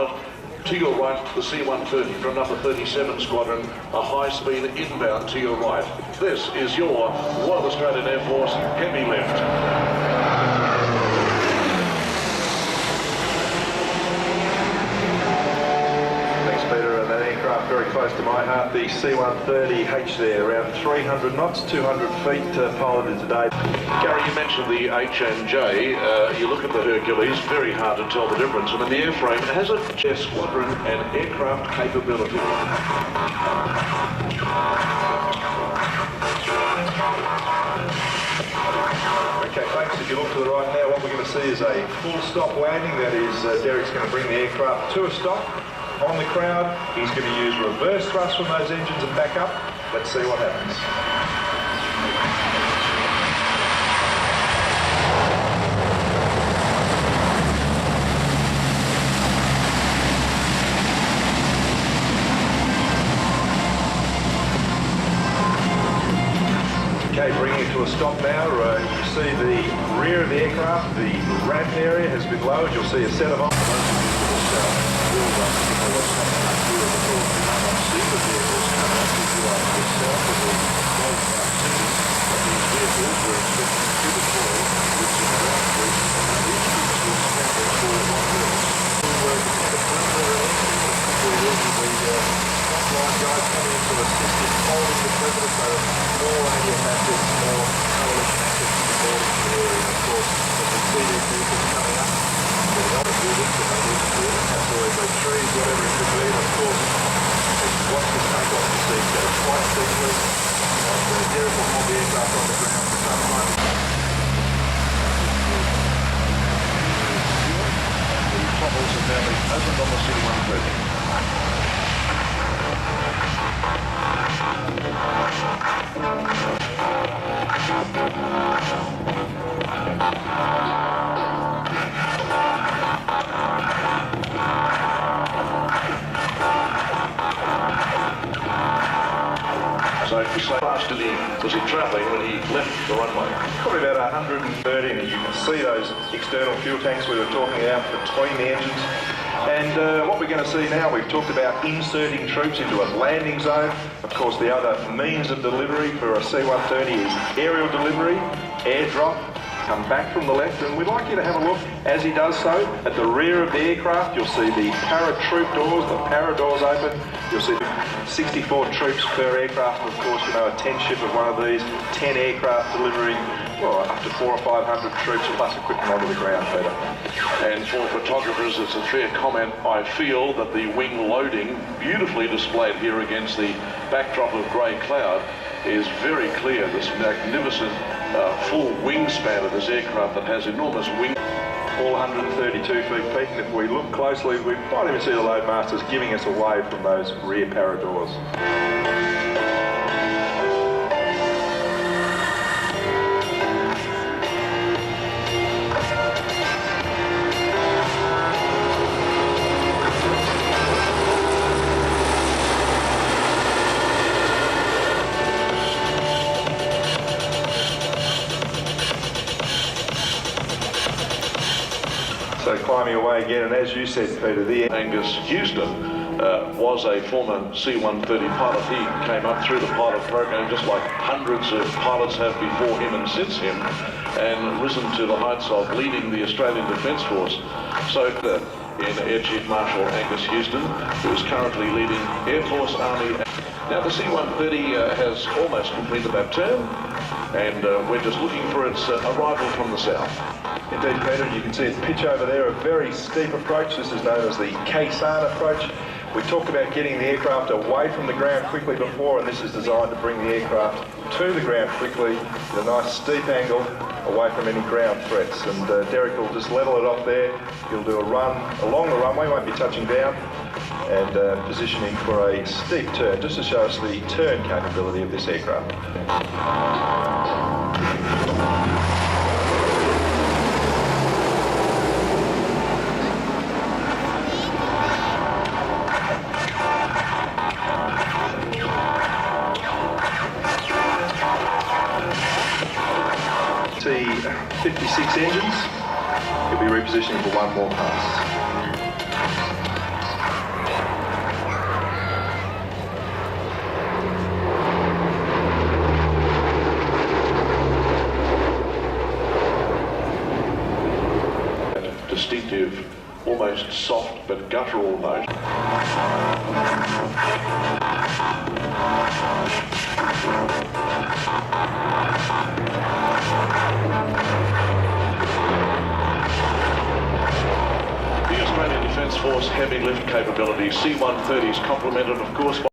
pilot. To your right, the C-130 from number 37 Squadron, a high-speed inbound to your right. This is your Royal Australian Air Force heavy lift. Very close to my heart, the C-130H there, around 300 knots, 200 feet piloted today. Gary, you mentioned the H&J. You look at the Hercules, very hard to tell the difference. I mean, the airframe has a jet squadron and aircraft capability. Okay, folks, if you look to the right now, what we're going to see is a full stop landing. That is, Derek's going to bring the aircraft to a stop. On the crowd, he's going to use reverse thrust from those engines and back up. Let's see what happens. Okay, bringing it to a stop now. You see the rear of the aircraft, the ramp area has been lowered. You'll see a set of opened on the C-130. So fast was he travelling when he left the runway? Probably about 130, and you can see those external fuel tanks we were talking about between the engines. And what we're going to see now, we've talked about inserting troops into a landing zone. Of course, the other means of delivery for a C-130 is aerial delivery, airdrop, come back from the left, and we'd like you to have a look as he does so. At the rear of the aircraft, you'll see the paratroop doors, the para doors open. You'll see 64 troops per aircraft, and of course, you know, a 10-ship of one of these, 10 aircraft delivering, well, up to 400 or 500 troops plus equipment onto the ground, Peter. And for photographers, it's a fair comment. I feel that the wing loading, beautifully displayed here against the backdrop of grey cloud, is very clear. This magnificent full wingspan of this aircraft that has enormous wing. All 132 feet peak, and if we look closely, we might even see the loadmasters giving us away from those rear para doors. So climbing away again, and as you said, Peter, the Angus Houston was a former C-130 pilot. He came up through the pilot program just like hundreds of pilots have before him and since him, and risen to the heights of leading the Australian Defence Force. So in Air Chief Marshal Angus Houston, who is currently leading Air Force, Army. Now the C-130 has almost completed that term, and we're just looking for its arrival from the south. Indeed, Peter, you can see it pitch over there, a very steep approach. This is known as the Kaysan approach. We talked about getting the aircraft away from the ground quickly before, and this is designed to bring the aircraft to the ground quickly at a nice steep angle away from any ground threats. And Derek will just level it off there. He'll do a run along the runway, won't be touching down, and positioning for a steep turn, just to show us the turn capability of this aircraft. T-56 engines. He'll be repositioning for one more pass. distinctive, almost soft but guttural note. The Australian Defence Force heavy lift capability, C-130 is complemented, of course, by